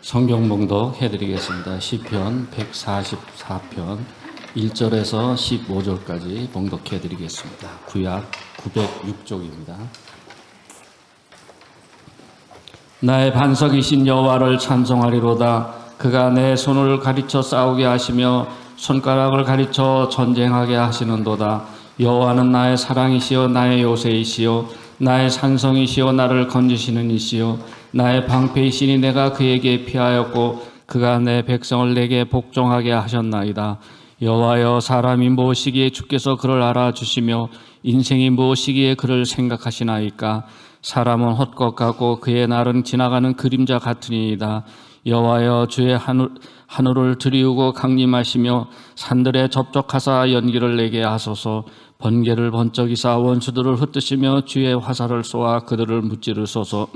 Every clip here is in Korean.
성경 봉독 해드리겠습니다. 시편 144편 1절에서 15절까지 봉독해드리겠습니다. 구약 906쪽입니다. 나의 반석이신 여호와를 찬송하리로다. 그가 내 손을 가리쳐 싸우게 하시며 손가락을 가리쳐 전쟁하게 하시는도다. 여호와는 나의 사랑이시여 나의 요새이시여 나의 산성이시여 나를 건지시는 이시여 나의 방패이시니 내가 그에게 피하였고 그가 내 백성을 내게 복종하게 하셨나이다. 여호와여, 사람이 무엇이기에 주께서 그를 알아주시며 인생이 무엇이기에 그를 생각하시나이까. 사람은 헛것 같고 그의 날은 지나가는 그림자 같으니이다. 여호와여, 주의 하늘을 들이우고 강림하시며 산들에 접촉하사 연기를 내게 하소서. 번개를 번쩍이사 원수들을 흩으시며 주의 화살을 쏘아 그들을 무찌르소서.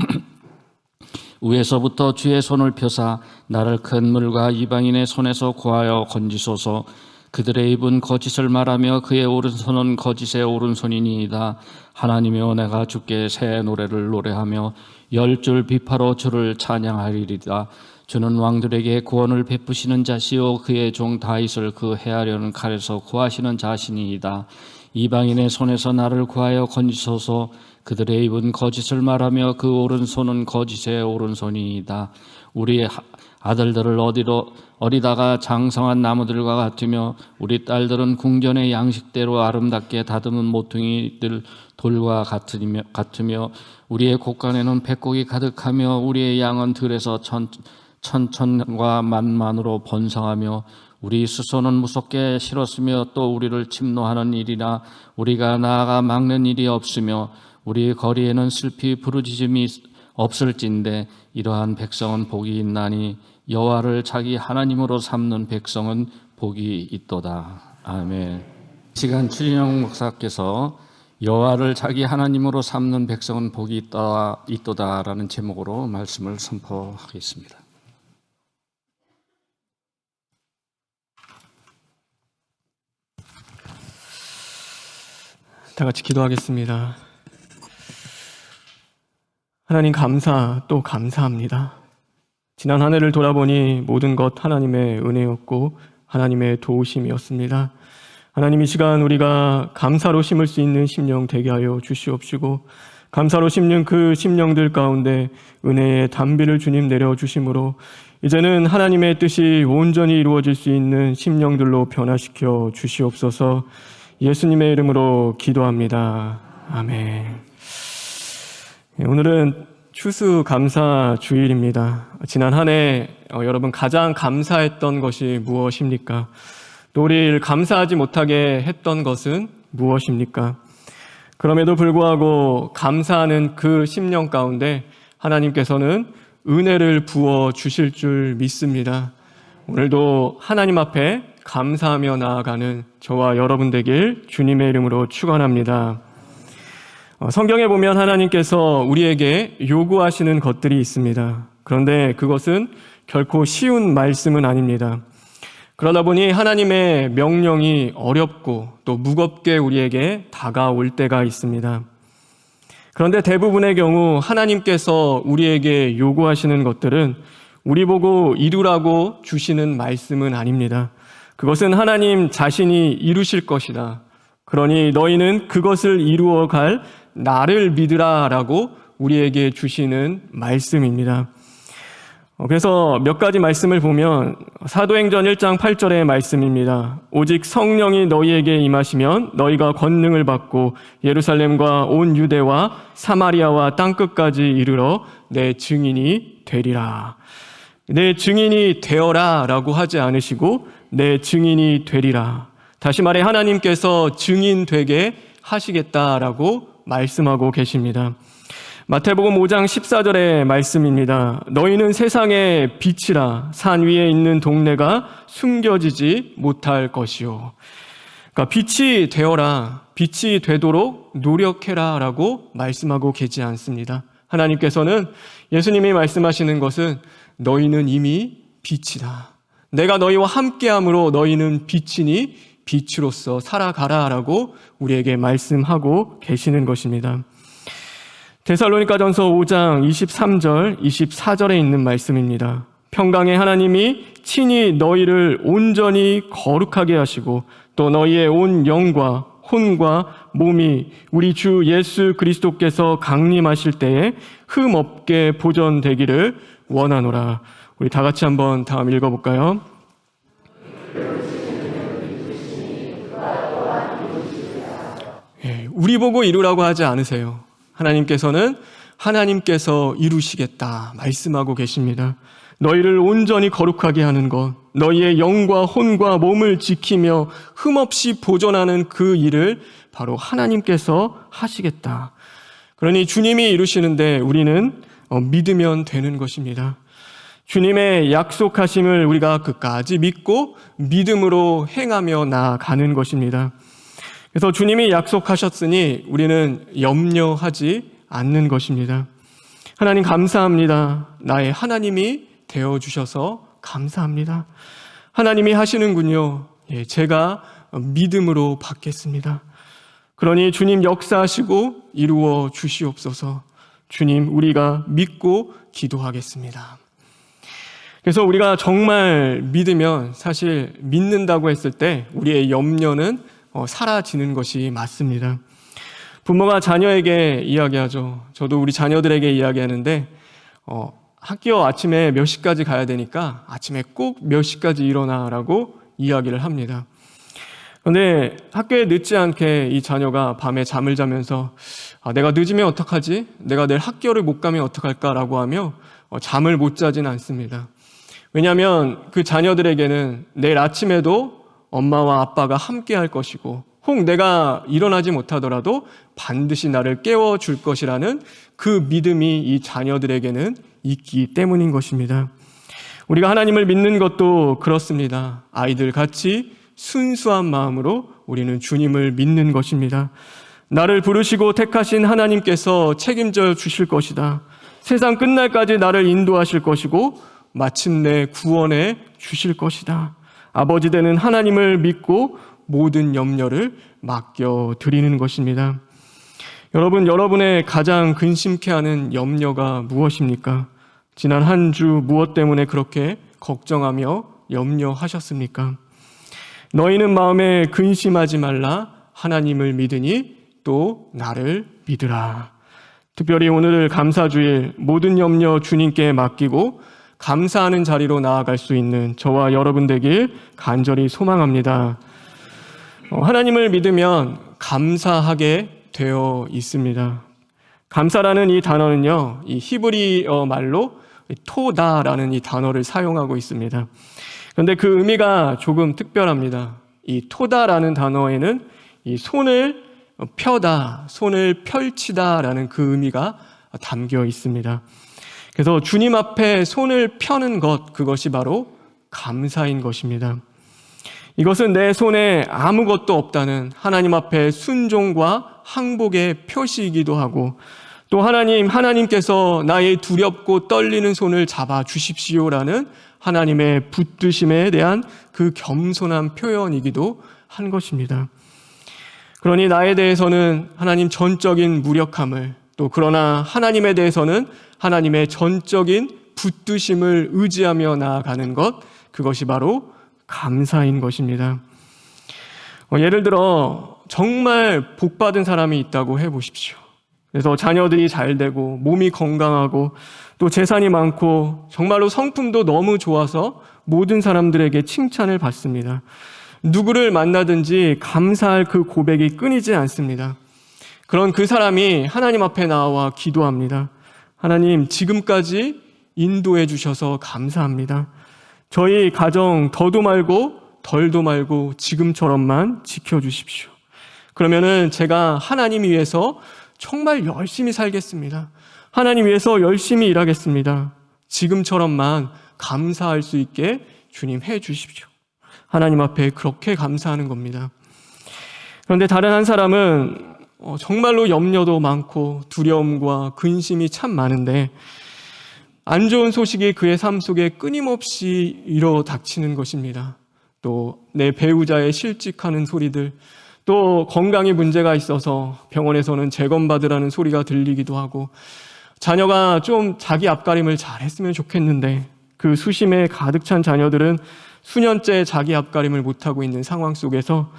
위에서부터 주의 손을 펴사 나를 큰 물과 이방인의 손에서 구하여 건지소서. 그들의 입은 거짓을 말하며 그의 오른손은 거짓의 오른손이니이다. 하나님이여, 내가 주께 새 노래를 노래하며 열 줄 비파로 주를 찬양하리이다. 주는 왕들에게 구원을 베푸시는 자시요 그의 종 다윗을 그 해하려는 칼에서 구하시는 자신이이다. 이방인의 손에서 나를 구하여 건지소서. 그들의 입은 거짓을 말하며 그 오른손은 거짓의 오른손이이다. 우리 아들들을 어리다가 장성한 나무들과 같으며 우리 딸들은 궁전의 양식대로 아름답게 다듬은 모퉁이들 돌과 같으며 우리의 곳간에는 백곡이 가득하며 우리의 양은 들에서 천천과 만만으로 번성하며 우리 수소는 무섭게 실었으며 또 우리를 침노하는 일이나 우리가 나아가 막는 일이 없으며 우리 거리에는 슬피 부르짖음이 없을진데 이러한 백성은 복이 있나니 여호와를 자기 하나님으로 삼는 백성은 복이 있도다. 아멘. 시간 추진영 목사께서 여호와를 자기 하나님으로 삼는 백성은 복이 있도다라는 제목으로 말씀을 선포하겠습니다. 다 같이 기도하겠습니다. 하나님, 또 감사합니다. 지난 한 해를 돌아보니 모든 것 하나님의 은혜였고 하나님의 도우심이었습니다. 하나님, 이 시간 우리가 감사로 심을 수 있는 심령 되게 하여 주시옵시고 감사로 심는 그 심령들 가운데 은혜의 단비를 주님 내려주심으로 이제는 하나님의 뜻이 온전히 이루어질 수 있는 심령들로 변화시켜 주시옵소서. 예수님의 이름으로 기도합니다. 아멘. 오늘은 추수감사 주일입니다. 지난 한 해 여러분 가장 감사했던 것이 무엇입니까? 또 우리를 감사하지 못하게 했던 것은 무엇입니까? 그럼에도 불구하고 감사하는 그 심령 가운데 하나님께서는 은혜를 부어 주실 줄 믿습니다. 오늘도 하나님 앞에 감사하며 나아가는 저와 여러분 되길 주님의 이름으로 축원합니다. 성경에 보면 하나님께서 우리에게 요구하시는 것들이 있습니다. 그런데 그것은 결코 쉬운 말씀은 아닙니다. 그러다 보니 하나님의 명령이 어렵고 또 무겁게 우리에게 다가올 때가 있습니다. 그런데 대부분의 경우 하나님께서 우리에게 요구하시는 것들은 우리 보고 이루라고 주시는 말씀은 아닙니다. 그것은 하나님 자신이 이루실 것이다. 그러니 너희는 그것을 이루어갈 나를 믿으라 라고 우리에게 주시는 말씀입니다. 그래서 몇 가지 말씀을 보면 사도행전 1장 8절의 말씀입니다. 오직 성령이 너희에게 임하시면 너희가 권능을 받고 예루살렘과 온 유대와 사마리아와 땅끝까지 이르러 내 증인이 되리라. 내 증인이 되어라 라고 하지 않으시고 내 증인이 되리라. 다시 말해 하나님께서 증인 되게 하시겠다라고 말씀하고 계십니다. 마태복음 5장 14절의 말씀입니다. 너희는 세상의 빛이라. 산 위에 있는 동네가 숨겨지지 못할 것이요. 그러니까 빛이 되어라, 빛이 되도록 노력해라 라고 말씀하고 계지 않습니다. 하나님께서는 예수님이 말씀하시는 것은 너희는 이미 빛이다. 내가 너희와 함께함으로 너희는 빛이니 빛으로서 살아가라 라고 우리에게 말씀하고 계시는 것입니다. 데살로니가전서 5장 23절, 24절에 있는 말씀입니다. 평강의 하나님이 친히 너희를 온전히 거룩하게 하시고 또 너희의 온 영과 혼과 몸이 우리 주 예수 그리스도께서 강림하실 때에 흠 없게 보존되기를 원하노라. 우리 다 같이 한번 다음 읽어볼까요? 우리 보고 이루라고 하지 않으세요. 하나님께서는 하나님께서 이루시겠다 말씀하고 계십니다. 너희를 온전히 거룩하게 하는 것, 너희의 영과 혼과 몸을 지키며 흠없이 보존하는 그 일을 바로 하나님께서 하시겠다. 그러니 주님이 이루시는데 우리는 믿으면 되는 것입니다. 주님의 약속하심을 우리가 끝까지 믿고 믿음으로 행하며 나아가는 것입니다. 그래서 주님이 약속하셨으니 우리는 염려하지 않는 것입니다. 하나님 감사합니다. 나의 하나님이 되어주셔서 감사합니다. 하나님이 하시는군요. 제가 믿음으로 받겠습니다. 그러니 주님 역사하시고 이루어 주시옵소서. 주님, 우리가 믿고 기도하겠습니다. 그래서 우리가 정말 믿으면 사실 믿는다고 했을 때 우리의 염려는 사라지는 것이 맞습니다. 부모가 자녀에게 이야기하죠. 저도 우리 자녀들에게 이야기하는데 학교 아침에 몇 시까지 가야 되니까 아침에 꼭 몇 시까지 일어나라고 이야기를 합니다. 그런데 학교에 늦지 않게 이 자녀가 밤에 잠을 자면서 내가 늦으면 어떡하지? 내가 내일 학교를 못 가면 어떡할까라고 하며 잠을 못 자진 않습니다. 왜냐하면 그 자녀들에게는 내일 아침에도 엄마와 아빠가 함께 할 것이고 혹 내가 일어나지 못하더라도 반드시 나를 깨워줄 것이라는 그 믿음이 이 자녀들에게는 있기 때문인 것입니다. 우리가 하나님을 믿는 것도 그렇습니다. 아이들 같이 순수한 마음으로 우리는 주님을 믿는 것입니다. 나를 부르시고 택하신 하나님께서 책임져 주실 것이다. 세상 끝날까지 나를 인도하실 것이고 마침내 구원해 주실 것이다. 아버지 되는 하나님을 믿고 모든 염려를 맡겨드리는 것입니다. 여러분, 여러분의 가장 근심케 하는 염려가 무엇입니까? 지난 한 주 무엇 때문에 그렇게 걱정하며 염려하셨습니까? 너희는 마음에 근심하지 말라. 하나님을 믿으니 또 나를 믿으라. 특별히 오늘 감사주일 모든 염려 주님께 맡기고 감사하는 자리로 나아갈 수 있는 저와 여러분 되길 간절히 소망합니다. 하나님을 믿으면 감사하게 되어 있습니다. 감사라는 이 단어는요, 이 히브리어 말로 토다라는 이 단어를 사용하고 있습니다. 그런데 그 의미가 조금 특별합니다. 이 토다라는 단어에는 이 손을 펴다, 손을 펼치다라는 그 의미가 담겨 있습니다. 그래서 주님 앞에 손을 펴는 것, 그것이 바로 감사인 것입니다. 이것은 내 손에 아무것도 없다는 하나님 앞에 순종과 항복의 표시이기도 하고 또 하나님께서 나의 두렵고 떨리는 손을 잡아 주십시오라는 하나님의 붙드심에 대한 그 겸손한 표현이기도 한 것입니다. 그러니 나에 대해서는 하나님 전적인 무력함을 또 그러나 하나님에 대해서는 하나님의 전적인 붙드심을 의지하며 나아가는 것, 그것이 바로 감사인 것입니다. 예를 들어 정말 복받은 사람이 있다고 해보십시오. 그래서 자녀들이 잘 되고 몸이 건강하고 또 재산이 많고 정말로 성품도 너무 좋아서 모든 사람들에게 칭찬을 받습니다. 누구를 만나든지 감사할 그 고백이 끊이지 않습니다. 그런 그 사람이 하나님 앞에 나와 기도합니다. 하나님, 지금까지 인도해 주셔서 감사합니다. 저희 가정 더도 말고 덜도 말고 지금처럼만 지켜주십시오. 그러면은 제가 하나님 위해서 정말 열심히 살겠습니다. 하나님 위해서 열심히 일하겠습니다. 지금처럼만 감사할 수 있게 주님 해 주십시오. 하나님 앞에 그렇게 감사하는 겁니다. 그런데 다른 한 사람은 정말로 염려도 많고 두려움과 근심이 참 많은데 안 좋은 소식이 그의 삶 속에 끊임없이 일어닥치는 것입니다. 또 내 배우자의 실직하는 소리들, 또 건강에 문제가 있어서 병원에서는 재검받으라는 소리가 들리기도 하고 자녀가 좀 자기 앞가림을 잘했으면 좋겠는데 그 수심에 가득 찬 자녀들은 수년째 자기 앞가림을 못하고 있는 상황 속에서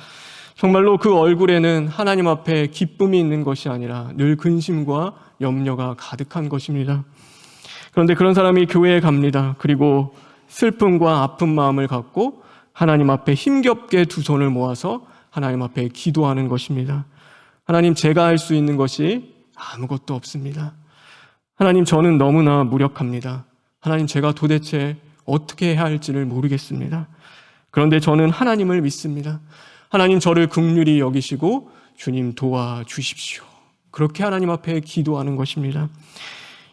정말로 그 얼굴에는 하나님 앞에 기쁨이 있는 것이 아니라 늘 근심과 염려가 가득한 것입니다. 그런데 그런 사람이 교회에 갑니다. 그리고 슬픔과 아픈 마음을 갖고 하나님 앞에 힘겹게 두 손을 모아서 하나님 앞에 기도하는 것입니다. 하나님, 제가 할 수 있는 것이 아무것도 없습니다. 하나님, 저는 너무나 무력합니다. 하나님, 제가 도대체 어떻게 해야 할지를 모르겠습니다. 그런데 저는 하나님을 믿습니다. 하나님, 저를 긍휼히 여기시고 주님 도와주십시오. 그렇게 하나님 앞에 기도하는 것입니다.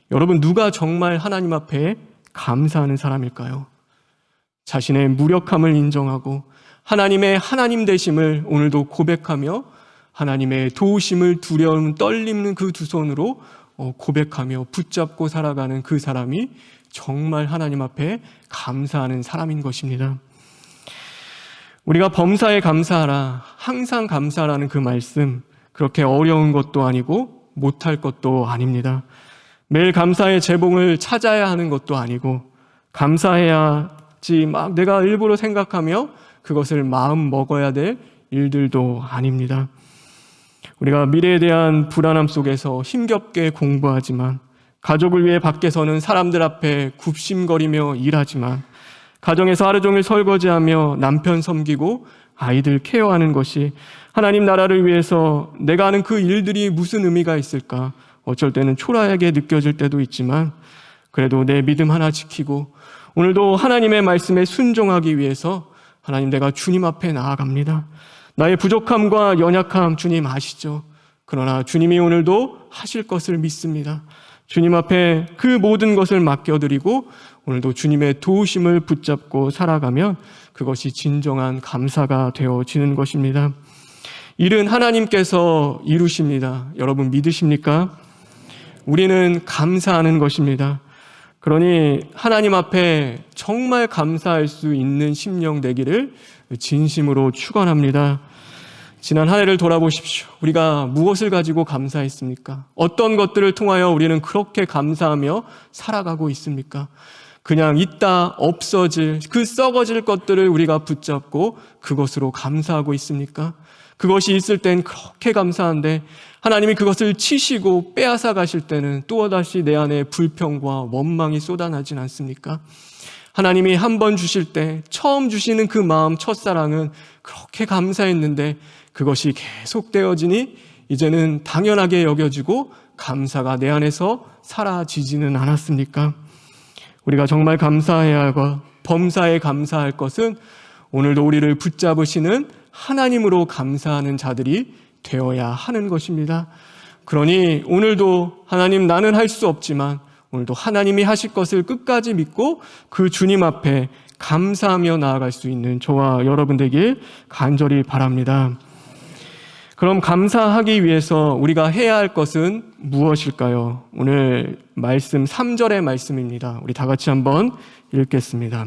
여러분, 누가 정말 하나님 앞에 감사하는 사람일까요? 자신의 무력함을 인정하고 하나님의 하나님 되심을 오늘도 고백하며 하나님의 도우심을 두려움 떨리는 그 두 손으로 고백하며 붙잡고 살아가는 그 사람이 정말 하나님 앞에 감사하는 사람인 것입니다. 우리가 범사에 감사하라, 항상 감사하라는 그 말씀, 그렇게 어려운 것도 아니고 못할 것도 아닙니다. 매일 감사의 제봉을 찾아야 하는 것도 아니고 감사해야지 막 내가 일부러 생각하며 그것을 마음 먹어야 될 일들도 아닙니다. 우리가 미래에 대한 불안함 속에서 힘겹게 공부하지만, 가족을 위해 밖에서는 사람들 앞에 굽심거리며 일하지만, 가정에서 하루 종일 설거지하며 남편 섬기고 아이들 케어하는 것이 하나님 나라를 위해서 내가 하는 그 일들이 무슨 의미가 있을까? 어쩔 때는 초라하게 느껴질 때도 있지만, 그래도 내 믿음 하나 지키고 오늘도 하나님의 말씀에 순종하기 위해서 하나님, 내가 주님 앞에 나아갑니다. 나의 부족함과 연약함 주님 아시죠? 그러나 주님이 오늘도 하실 것을 믿습니다. 주님 앞에 그 모든 것을 맡겨드리고 오늘도 주님의 도우심을 붙잡고 살아가면 그것이 진정한 감사가 되어지는 것입니다. 일은 하나님께서 이루십니다. 여러분 믿으십니까? 우리는 감사하는 것입니다. 그러니 하나님 앞에 정말 감사할 수 있는 심령 되기를 진심으로 축원합니다. 지난 한 해를 돌아보십시오. 우리가 무엇을 가지고 감사했습니까? 어떤 것들을 통하여 우리는 그렇게 감사하며 살아가고 있습니까? 그냥 있다 없어질 그 썩어질 것들을 우리가 붙잡고 그것으로 감사하고 있습니까? 그것이 있을 땐 그렇게 감사한데 하나님이 그것을 치시고 빼앗아 가실 때는 또다시 내 안에 불평과 원망이 쏟아나진 않습니까? 하나님이 한 번 주실 때 처음 주시는 그 마음, 첫사랑은 그렇게 감사했는데 그것이 계속되어지니 이제는 당연하게 여겨지고 감사가 내 안에서 사라지지는 않았습니까? 우리가 정말 감사해야 하고 범사에 감사할 것은 오늘도 우리를 붙잡으시는 하나님으로 감사하는 자들이 되어야 하는 것입니다. 그러니 오늘도 하나님, 나는 할 수 없지만 오늘도 하나님이 하실 것을 끝까지 믿고 그 주님 앞에 감사하며 나아갈 수 있는 저와 여러분 되길 간절히 바랍니다. 그럼 감사하기 위해서 우리가 해야 할 것은 무엇일까요? 오늘 말씀 3절의 말씀입니다. 우리 다 같이 한번 읽겠습니다.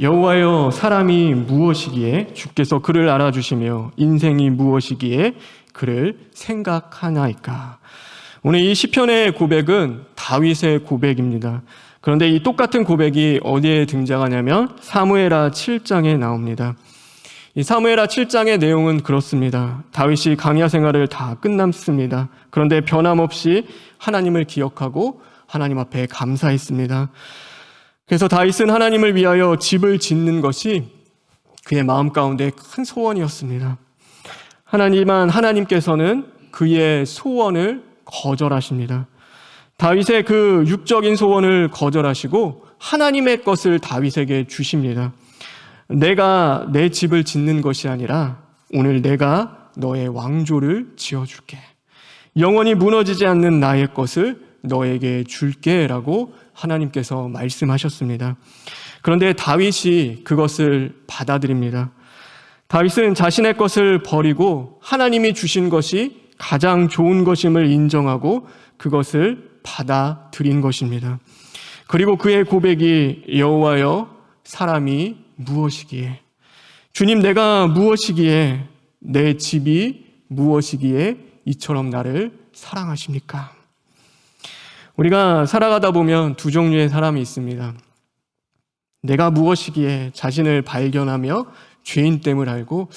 여호와여, 사람이 무엇이기에 주께서 그를 알아주시며 인생이 무엇이기에 그를 생각하나이까. 오늘 이 시편의 고백은 다윗의 고백입니다. 그런데 이 똑같은 고백이 어디에 등장하냐면 사무엘하 7장에 나옵니다. 이 사무엘하 7장의 내용은 그렇습니다. 다윗이 광야 생활을 다 끝났습니다. 그런데 변함없이 하나님을 기억하고 하나님 앞에 감사했습니다. 그래서 다윗은 하나님을 위하여 집을 짓는 것이 그의 마음 가운데 큰 소원이었습니다. 하나님께서는 그의 소원을 거절하십니다. 다윗의 그 육적인 소원을 거절하시고 하나님의 것을 다윗에게 주십니다. 내가 내 집을 짓는 것이 아니라 오늘 내가 너의 왕조를 지어줄게. 영원히 무너지지 않는 나의 것을 너에게 줄게 라고 하나님께서 말씀하셨습니다. 그런데 다윗이 그것을 받아들입니다. 다윗은 자신의 것을 버리고 하나님이 주신 것이 가장 좋은 것임을 인정하고 그것을 받아들인 것입니다. 그리고 그의 고백이 여호와여, 사람이 무엇이기에, 주님, 내가 무엇이기에, 내 집이 무엇이기에 이처럼 나를 사랑하십니까? 우리가 살아가다 보면 두 종류의 사람이 있습니다. 내가 무엇이기에 자신을 발견하며 죄인됨을 알고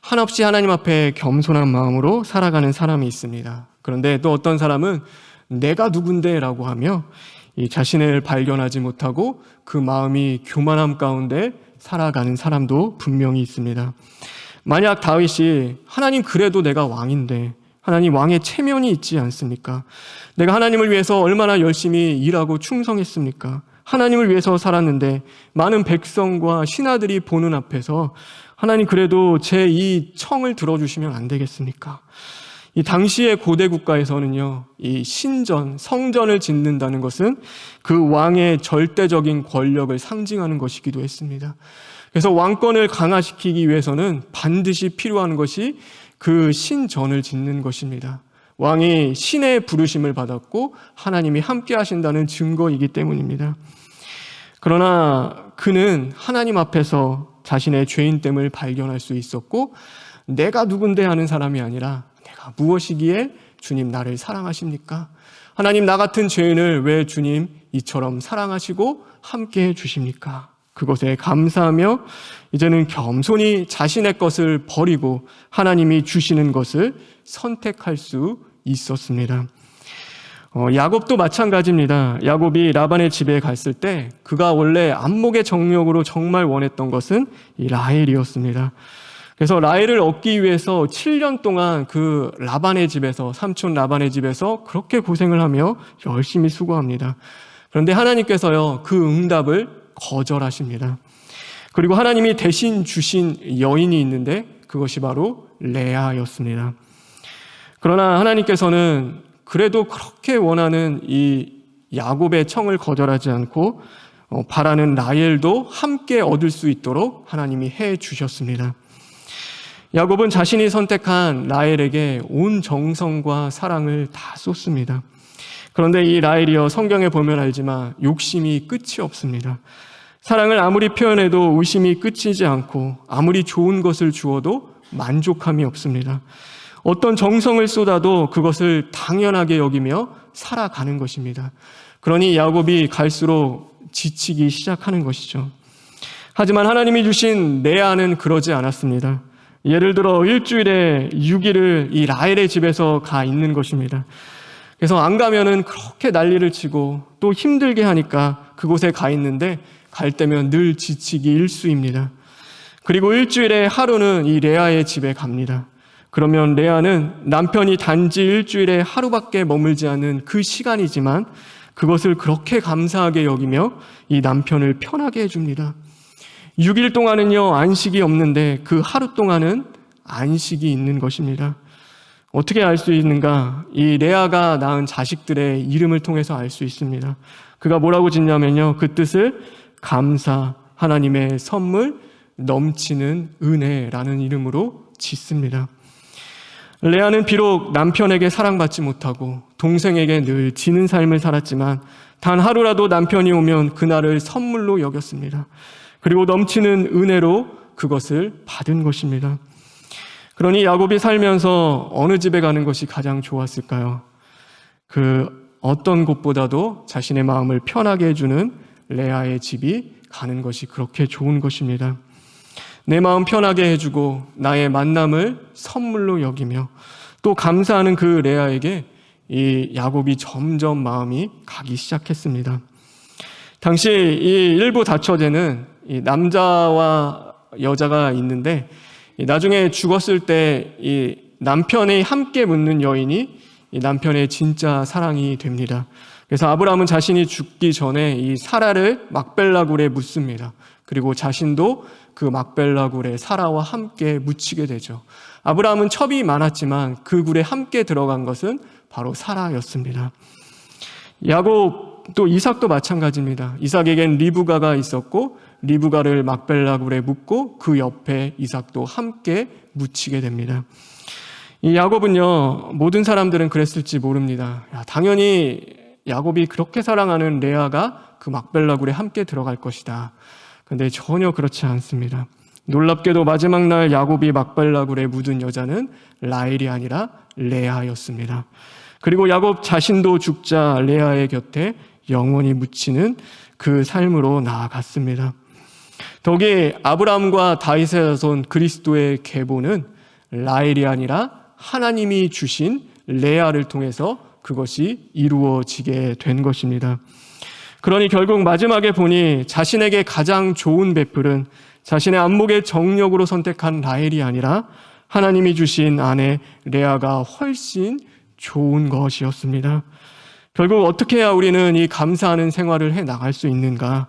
한없이 하나님 앞에 겸손한 마음으로 살아가는 사람이 있습니다. 그런데 또 어떤 사람은 내가 누군데 라고 하며 이 자신을 발견하지 못하고 그 마음이 교만함 가운데 살아가는 사람도 분명히 있습니다. 만약 다윗이 하나님, 그래도 내가 왕인데, 하나님, 왕의 체면이 있지 않습니까? 내가 하나님을 위해서 얼마나 열심히 일하고 충성했습니까? 하나님을 위해서 살았는데 많은 백성과 신하들이 보는 앞에서 하나님, 그래도 제 이 청을 들어주시면 안 되겠습니까? 이 당시의 고대 국가에서는요, 이 신전, 성전을 짓는다는 것은 그 왕의 절대적인 권력을 상징하는 것이기도 했습니다. 그래서 왕권을 강화시키기 위해서는 반드시 필요한 것이 그 신전을 짓는 것입니다. 왕이 신의 부르심을 받았고 하나님이 함께 하신다는 증거이기 때문입니다. 그러나 그는 하나님 앞에서 자신의 죄인됨을 발견할 수 있었고, 내가 누군데 하는 사람이 아니라 내가 무엇이기에 주님 나를 사랑하십니까? 하나님, 나 같은 죄인을 왜 주님 이처럼 사랑하시고 함께 해 주십니까? 그것에 감사하며 이제는 겸손히 자신의 것을 버리고 하나님이 주시는 것을 선택할 수 있었습니다. 야곱도 마찬가지입니다. 야곱이 라반의 집에 갔을 때 그가 원래 안목의 정력으로 정말 원했던 것은 이 라헬이었습니다. 그래서 라헬을 얻기 위해서 7년 동안 그 라반의 집에서, 삼촌 라반의 집에서 그렇게 고생을 하며 열심히 수고합니다. 그런데 하나님께서요, 그 응답을 거절하십니다. 그리고 하나님이 대신 주신 여인이 있는데 그것이 바로 레아였습니다. 그러나 하나님께서는 그래도 그렇게 원하는 이 야곱의 청을 거절하지 않고 바라는 라헬도 함께 얻을 수 있도록 하나님이 해 주셨습니다. 야곱은 자신이 선택한 라헬에게 온 정성과 사랑을 다 쏟습니다. 그런데 이 라헬이요, 성경에 보면 알지만 욕심이 끝이 없습니다. 사랑을 아무리 표현해도 의심이 끝이지 않고 아무리 좋은 것을 주어도 만족함이 없습니다. 어떤 정성을 쏟아도 그것을 당연하게 여기며 살아가는 것입니다. 그러니 야곱이 갈수록 지치기 시작하는 것이죠. 하지만 하나님이 주신 레아는 그러지 않았습니다. 예를 들어 일주일에 6일을 이 라헬의 집에서 가 있는 것입니다. 그래서 안 가면은 그렇게 난리를 치고 또 힘들게 하니까 그곳에 가 있는데 갈 때면 늘 지치기 일쑤입니다. 그리고 일주일에 하루는 이 레아의 집에 갑니다. 그러면 레아는 남편이 단지 일주일에 하루밖에 머물지 않은 그 시간이지만 그것을 그렇게 감사하게 여기며 이 남편을 편하게 해줍니다. 6일 동안은요, 안식이 없는데 그 하루 동안은 안식이 있는 것입니다. 어떻게 알 수 있는가? 이 레아가 낳은 자식들의 이름을 통해서 알 수 있습니다. 그가 뭐라고 짓냐면요, 그 뜻을 감사, 하나님의 선물, 넘치는 은혜라는 이름으로 짓습니다. 레아는 비록 남편에게 사랑받지 못하고 동생에게 늘 지는 삶을 살았지만 단 하루라도 남편이 오면 그날을 선물로 여겼습니다. 그리고 넘치는 은혜로 그것을 받은 것입니다. 그러니 야곱이 살면서 어느 집에 가는 것이 가장 좋았을까요? 그 어떤 곳보다도 자신의 마음을 편하게 해주는 레아의 집이 가는 것이 그렇게 좋은 것입니다. 내 마음 편하게 해주고 나의 만남을 선물로 여기며 또 감사하는 그 레아에게 이 야곱이 점점 마음이 가기 시작했습니다. 당시 이 일부 다처제는 이 남자와 여자가 있는데 나중에 죽었을 때 이 남편이 함께 묻는 여인이 이 남편의 진짜 사랑이 됩니다. 그래서 아브라함은 자신이 죽기 전에 이 사라를 막벨라 굴에 묻습니다. 그리고 자신도 그 막벨라 굴에 사라와 함께 묻히게 되죠. 아브라함은 첩이 많았지만 그 굴에 함께 들어간 것은 바로 사라였습니다. 야곱 또 이삭도 마찬가지입니다. 이삭에겐 리브가가 있었고 리브가를 막벨라 굴에 묻고 그 옆에 이삭도 함께 묻히게 됩니다. 이 야곱은요, 모든 사람들은 그랬을지 모릅니다. 당연히 야곱이 그렇게 사랑하는 레아가 그 막벨라 굴에 함께 들어갈 것이다. 그런데 전혀 그렇지 않습니다. 놀랍게도 마지막 날 야곱이 막발라굴에 묻은 여자는 라헬이 아니라 레아였습니다. 그리고 야곱 자신도 죽자 레아의 곁에 영원히 묻히는 그 삶으로 나아갔습니다. 더욱이 아브라함과 다윗의 자손 그리스도의 계보는 라헬이 아니라 하나님이 주신 레아를 통해서 그것이 이루어지게 된 것입니다. 그러니 결국 마지막에 보니 자신에게 가장 좋은 배필은 자신의 안목의 정력으로 선택한 라헬이 아니라 하나님이 주신 아내 레아가 훨씬 좋은 것이었습니다. 결국 어떻게 해야 우리는 이 감사하는 생활을 해 나갈 수 있는가?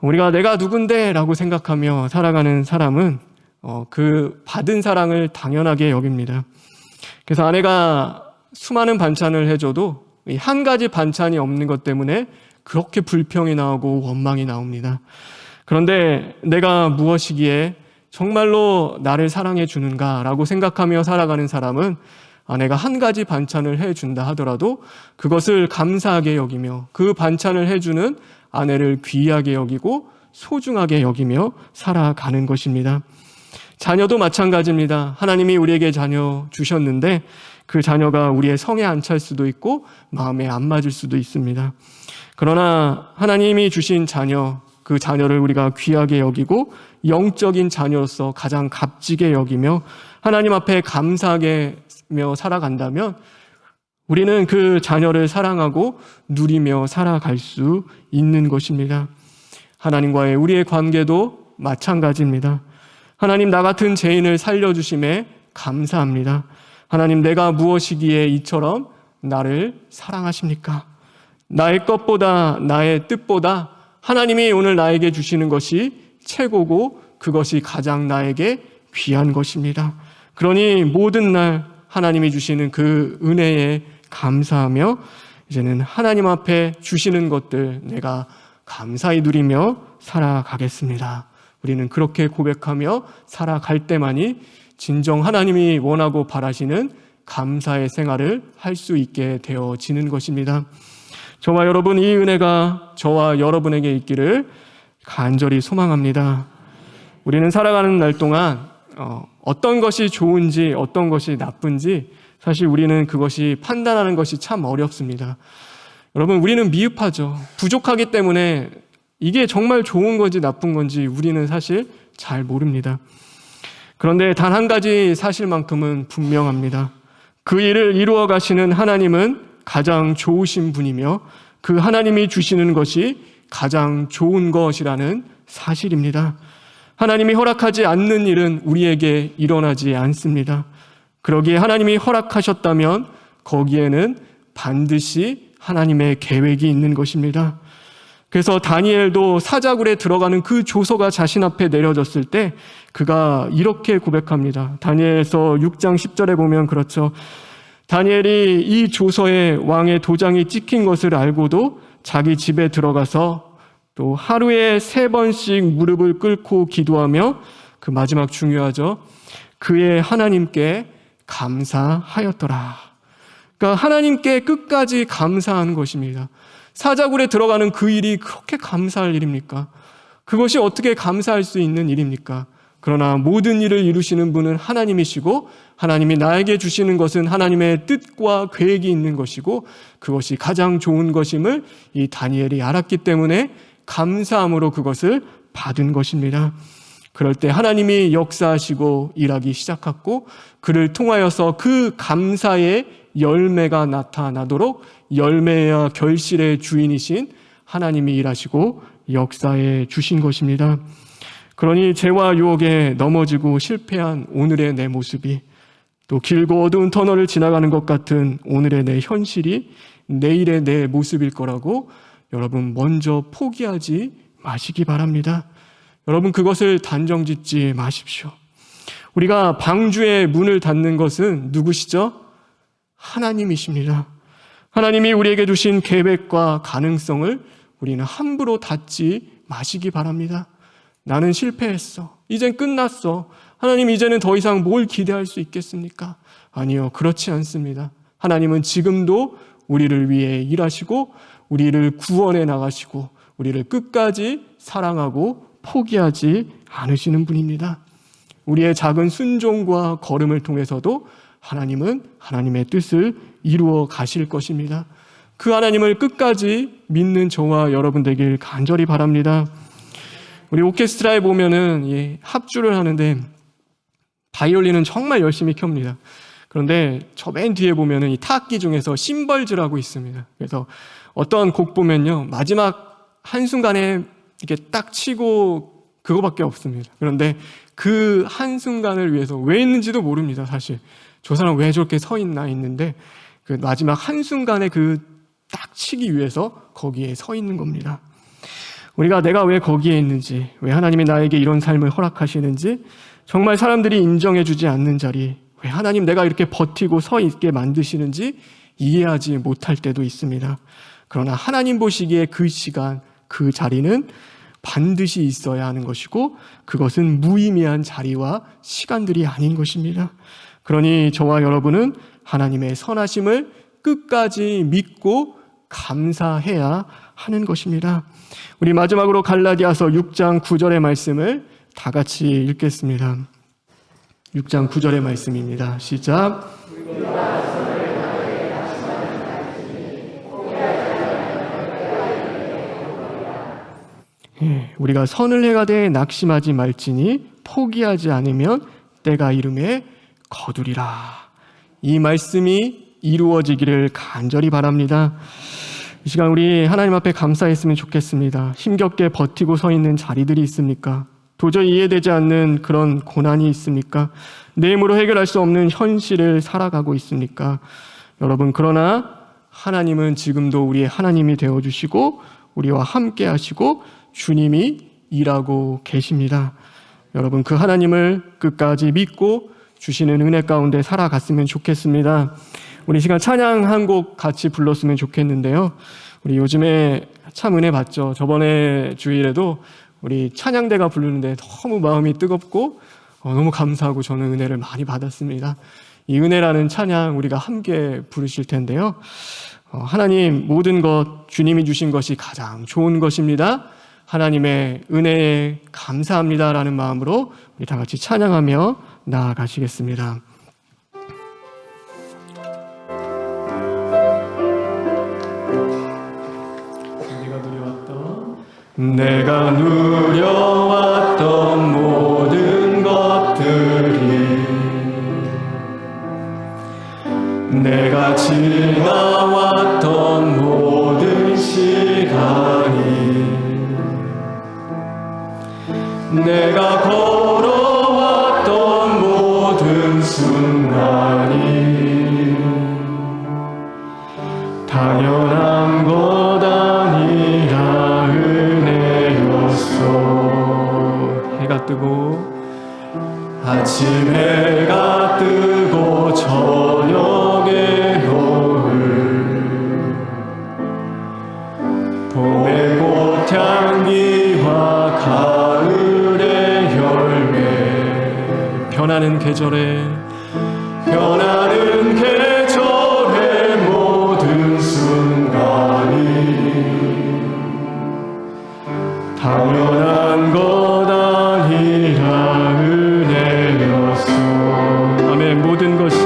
우리가 내가 누군데 라고 생각하며 살아가는 사람은 그 받은 사랑을 당연하게 여깁니다. 그래서 아내가 수많은 반찬을 해줘도 한 가지 반찬이 없는 것 때문에 그렇게 불평이 나오고 원망이 나옵니다. 그런데 내가 무엇이기에 정말로 나를 사랑해 주는가 라고 생각하며 살아가는 사람은 아내가 한 가지 반찬을 해준다 하더라도 그것을 감사하게 여기며 그 반찬을 해주는 아내를 귀하게 여기고 소중하게 여기며 살아가는 것입니다. 자녀도 마찬가지입니다. 하나님이 우리에게 자녀 주셨는데 그 자녀가 우리의 성에 안 찰 수도 있고 마음에 안 맞을 수도 있습니다. 그러나 하나님이 주신 자녀, 그 자녀를 우리가 귀하게 여기고 영적인 자녀로서 가장 값지게 여기며 하나님 앞에 감사하게 살아간다면 우리는 그 자녀를 사랑하고 누리며 살아갈 수 있는 것입니다. 하나님과의 우리의 관계도 마찬가지입니다. 하나님, 나 같은 죄인을 살려주심에 감사합니다. 하나님, 내가 무엇이기에 이처럼 나를 사랑하십니까? 나의 것보다 나의 뜻보다 하나님이 오늘 나에게 주시는 것이 최고고 그것이 가장 나에게 귀한 것입니다. 그러니 모든 날 하나님이 주시는 그 은혜에 감사하며 이제는 하나님 앞에 주시는 것들 내가 감사히 누리며 살아가겠습니다. 우리는 그렇게 고백하며 살아갈 때만이 진정 하나님이 원하고 바라시는 감사의 생활을 할 수 있게 되어지는 것입니다. 저와 여러분, 이 은혜가 저와 여러분에게 있기를 간절히 소망합니다. 우리는 살아가는 날 동안 어떤 것이 좋은지 어떤 것이 나쁜지 사실 우리는 그것이 판단하는 것이 참 어렵습니다. 여러분, 우리는 미흡하죠. 부족하기 때문에 이게 정말 좋은 건지 나쁜 건지 우리는 사실 잘 모릅니다. 그런데 단 한 가지 사실만큼은 분명합니다. 그 일을 이루어 가시는 하나님은 가장 좋으신 분이며 그 하나님이 주시는 것이 가장 좋은 것이라는 사실입니다. 하나님이 허락하지 않는 일은 우리에게 일어나지 않습니다. 그러기에 하나님이 허락하셨다면 거기에는 반드시 하나님의 계획이 있는 것입니다. 그래서 다니엘도 사자굴에 들어가는 그 조서가 자신 앞에 내려졌을 때 그가 이렇게 고백합니다. 다니엘서 6장 10절에 보면 그렇죠. 다니엘이 이 조서에 왕의 도장이 찍힌 것을 알고도 자기 집에 들어가서 또 하루에 3번씩 무릎을 꿇고 기도하며 그 마지막 중요하죠. 그의 하나님께 감사하였더라. 그러니까 하나님께 끝까지 감사한 것입니다. 사자굴에 들어가는 그 일이 그렇게 감사할 일입니까? 그것이 어떻게 감사할 수 있는 일입니까? 그러나 모든 일을 이루시는 분은 하나님이시고 하나님이 나에게 주시는 것은 하나님의 뜻과 계획이 있는 것이고 그것이 가장 좋은 것임을 이 다니엘이 알았기 때문에 감사함으로 그것을 받은 것입니다. 그럴 때 하나님이 역사하시고 일하기 시작했고 그를 통하여서 그 감사의 열매가 나타나도록 열매와 결실의 주인이신 하나님이 일하시고 역사해 주신 것입니다. 그러니 죄와 유혹에 넘어지고 실패한 오늘의 내 모습이 또 길고 어두운 터널을 지나가는 것 같은 오늘의 내 현실이 내일의 내 모습일 거라고 여러분 먼저 포기하지 마시기 바랍니다. 여러분 그것을 단정짓지 마십시오. 우리가 방주의 문을 닫는 것은 누구시죠? 하나님이십니다. 하나님이 우리에게 주신 계획과 가능성을 우리는 함부로 닫지 마시기 바랍니다. 나는 실패했어. 이젠 끝났어. 하나님 이제는 더 이상 뭘 기대할 수 있겠습니까? 아니요, 그렇지 않습니다. 하나님은 지금도 우리를 위해 일하시고 우리를 구원해 나가시고 우리를 끝까지 사랑하고 포기하지 않으시는 분입니다. 우리의 작은 순종과 걸음을 통해서도 하나님은 하나님의 뜻을 이루어 가실 것입니다. 그 하나님을 끝까지 믿는 저와 여러분 되길 간절히 바랍니다. 우리 오케스트라에 보면은 합주를 하는데 바이올린은 정말 열심히 켭니다. 그런데 저 맨 뒤에 보면은 이 타악기 중에서 심벌즈라고 있습니다. 그래서 어떤 곡 보면요, 마지막 한순간에 이렇게 딱 치고 그거밖에 없습니다. 그런데 그 한순간을 위해서 왜 있는지도 모릅니다. 사실 저 사람 왜 저렇게 서 있나 있는데 그 마지막 한순간에 그 딱 치기 위해서 거기에 서 있는 겁니다. 우리가 내가 왜 거기에 있는지, 왜 하나님이 나에게 이런 삶을 허락하시는지, 정말 사람들이 인정해 주지 않는 자리, 왜 하나님 내가 이렇게 버티고 서 있게 만드시는지 이해하지 못할 때도 있습니다. 그러나 하나님 보시기에 그 시간, 그 자리는 반드시 있어야 하는 것이고, 그것은 무의미한 자리와 시간들이 아닌 것입니다. 그러니 저와 여러분은 하나님의 선하심을 끝까지 믿고 감사해야 하는 것입니다. 우리 마지막으로 갈라디아서 6장 9절의 말씀을 다 같이 읽겠습니다. 6장 9절의 말씀입니다. 시작. 우리가 선을 행하되 낙심하지 말지니 포기하지 않으면 때가 이름에 거두리라. 이 말씀이 이루어지기를 간절히 바랍니다. 이 시간 우리 하나님 앞에 감사했으면 좋겠습니다. 힘겹게 버티고 서 있는 자리들이 있습니까? 도저히 이해되지 않는 그런 고난이 있습니까? 내 힘으로 해결할 수 없는 현실을 살아가고 있습니까? 여러분, 그러나 하나님은 지금도 우리의 하나님이 되어주시고 우리와 함께 하시고 주님이 일하고 계십니다. 여러분, 그 하나님을 끝까지 믿고 주시는 은혜 가운데 살아갔으면 좋겠습니다. 우리 시간 찬양 한 곡 같이 불렀으면 좋겠는데요. 우리 요즘에 참 은혜 받죠. 저번에 주일에도 우리 찬양대가 부르는데 너무 마음이 뜨겁고 너무 감사하고 저는 은혜를 많이 받았습니다. 이 은혜라는 찬양 우리가 함께 부르실 텐데요. 하나님 모든 것 주님이 주신 것이 가장 좋은 것입니다. 하나님의 은혜에 감사합니다라는 마음으로 우리 다 같이 찬양하며 나아가시겠습니다. 내가 누려왔던 모든 것들이, 내가 지나왔던 모든 시간이, 내가 걸어왔던 모든 순간이 당연한 것 아니라 해가 뜨고 아침 해가 뜨고 저녁에 노을, 봄의 꽃향기와 가을의 열매, 변하는 계절의 모든 순간이 당연한 것 아니라 은혜였소. 아멘. 모든 것이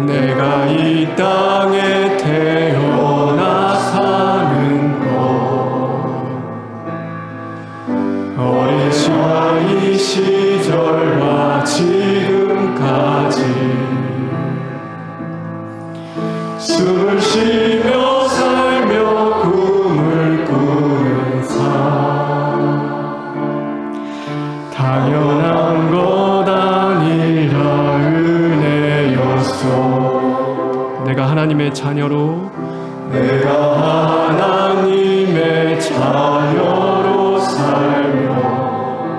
내가 이 땅에 태어나 사는 것, 어린 시와이 시절과 지금까지 숨을 쉬며 살며 꿈을 꾸는 삶, 당연한 것 아니라 내가 하나님의 자녀로, 내가 하나님의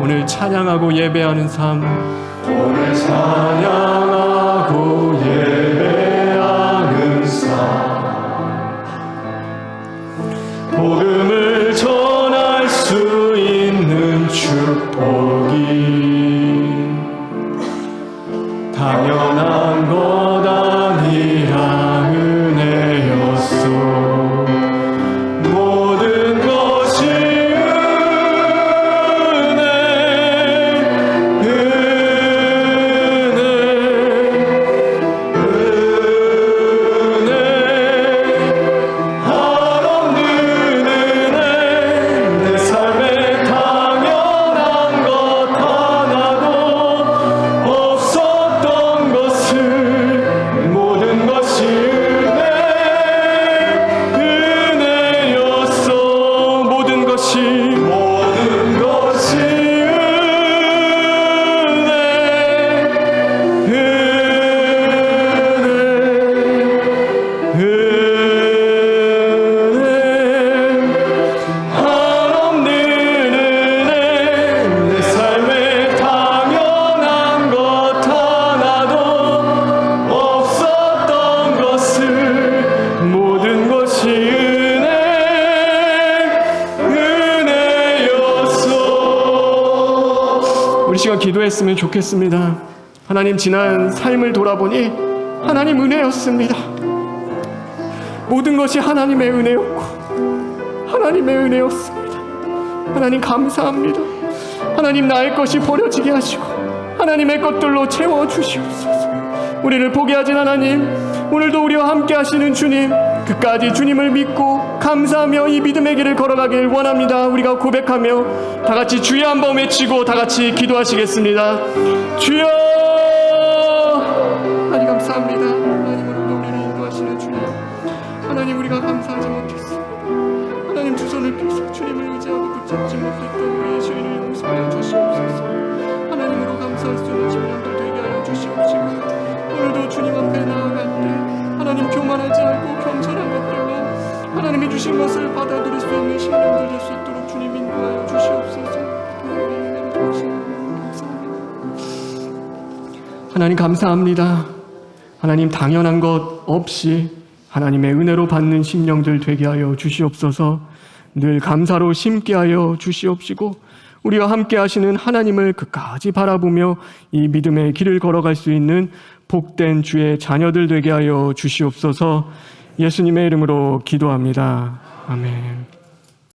오늘 찬양하고 예배하는 삶, 오늘 찬양하고 예배하는 삶, 복음을 전할 수 있는 축복이 당연한 것 아니라 은혜였소. 모든 것이 우리 시간 기도했으면 좋겠습니다. 하나님, 지난 삶을 돌아보니 하나님 은혜였습니다. 모든 것이 하나님의 은혜였고 하나님의 은혜였습니다. 하나님 감사합니다. 하나님, 나의 것이 버려지게 하시고 하나님의 것들로 채워주시옵소서. 우리를 포기하진 하나님, 오늘도 우리와 함께 하시는 주님, 끝까지 주님을 믿고 감사하며 이 믿음의 길을 걸어가길 원합니다. 우리가 고백하며 다같이 주여 한번 외치고 다같이 기도하시겠습니다. 주여! 하나님 감사합니다. 하나님, 오늘도 우리를 인도하시는 주님, 하나님, 우리가 감사하지 못했습니다. 하나님, 두 손을 펴서 주님을 의지하고 붙잡지 못했던 우리의 죄를 용서하여 주시옵소서. 하나님으로 감사할 수 있는 심령들 되게 하여 주시옵시고, 오늘도 주님 앞에 나아갈 때 하나님, 교만하지 않고 겸손한 것들로 하나님이 주신 것을 받아들일 수 있는 심령들 될 수 있도록 주님 인도하여 주시옵소서. 하나님 감사합니다. 하나님, 당연한 것 없이 하나님의 은혜로 받는 심령들 되게 하여 주시옵소서. 늘 감사로 심게 하여 주시옵시고, 우리와 함께 하시는 하나님을 끝까지 바라보며 이 믿음의 길을 걸어갈 수 있는 복된 주의 자녀들 되게 하여 주시옵소서. 예수님의 이름으로 기도합니다. 아멘.